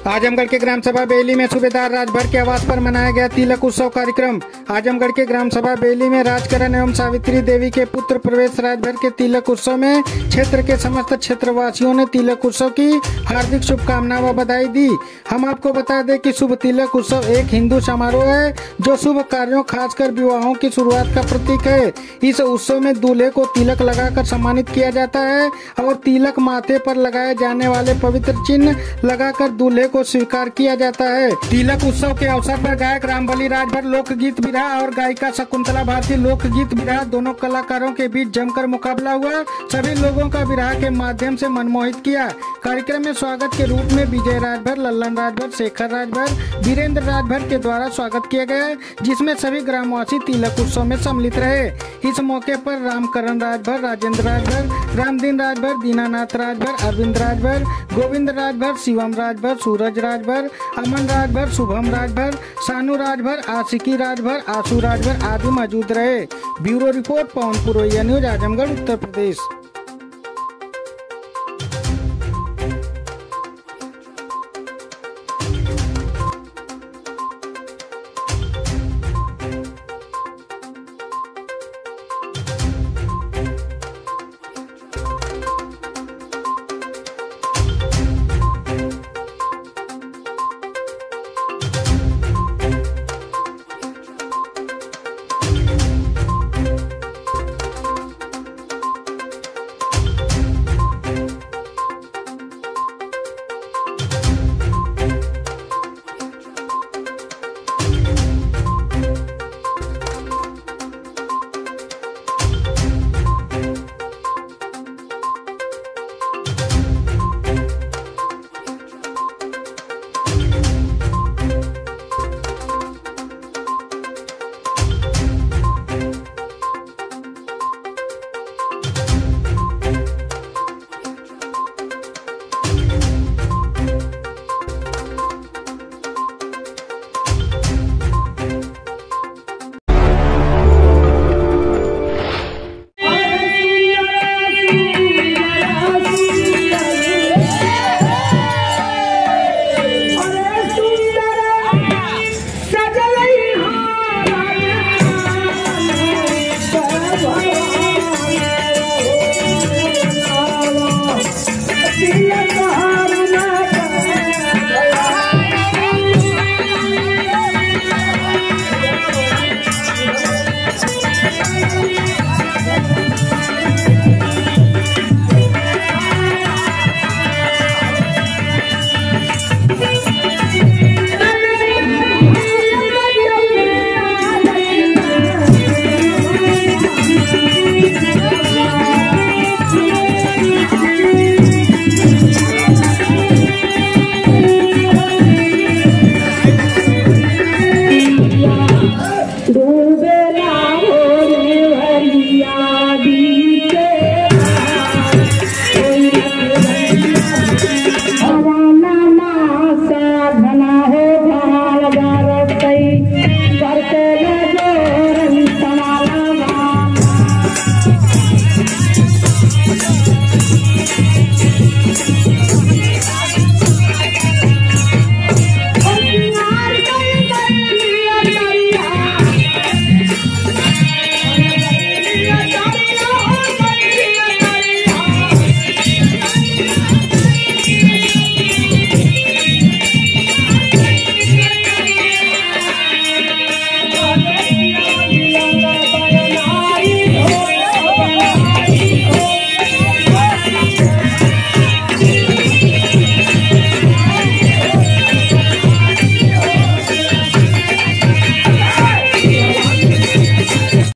आजमगढ़ के ग्राम सभा बेली में सूबेदार राजभर के आवास पर मनाया गया तिलक उत्सव कार्यक्रम। आजमगढ़ के ग्राम सभा बेली में राजकरण एवं सावित्री देवी के पुत्र प्रवेश राजभर के तिलक उत्सव में क्षेत्र के समस्त क्षेत्रवासियों ने तिलक उत्सव की हार्दिक शुभकामनाएं व बधाई दी। हम आपको बता दें कि शुभ तिलक उत्सव एक हिंदू समारोह है जो शुभ कार्यों खासकर विवाहों की शुरुआत का प्रतीक है। इस उत्सव में दूल्हे को तिलक लगाकर सम्मानित किया जाता है और तिलक माथे पर लगाए जाने वाले पवित्र चिन्ह लगाकर दूल्हे को स्वीकार किया जाता है। तिलक उत्सव के अवसर पर गायक रामबली राजभर, लोकगीत बिरहा और गायिका शकुंतला भारती लोकगीत बिरहा दोनों कलाकारों के बीच जमकर मुकाबला हुआ। सभी लोगों का बिरहा के माध्यम से मनमोहित किया। कार्यक्रम में स्वागत के रूप में विजय राजभर, लल्लन राजभर, शेखर राजभर, वीरेंद्र राजभर के द्वारा स्वागत किया गया, जिसमें सभी ग्रामवासी तिलक उत्सव में सम्मिलित रहे। इस मौके पर रामकरण राजभर, राजेंद्र राजभर, रामदीन राजभर, दीनानाथ राजभर, अरविंद राजभर, गोविंद राजभर, शिवम राजभर, सूरज राजभर, अमन राजभर, शुभम राजभर, सानू राजभर, आशिकी राजभर, आशु राजभर आदि मौजूद रहे। ब्यूरो रिपोर्ट, पवन पुरोहिया न्यूज, आजमगढ़, उत्तर प्रदेश।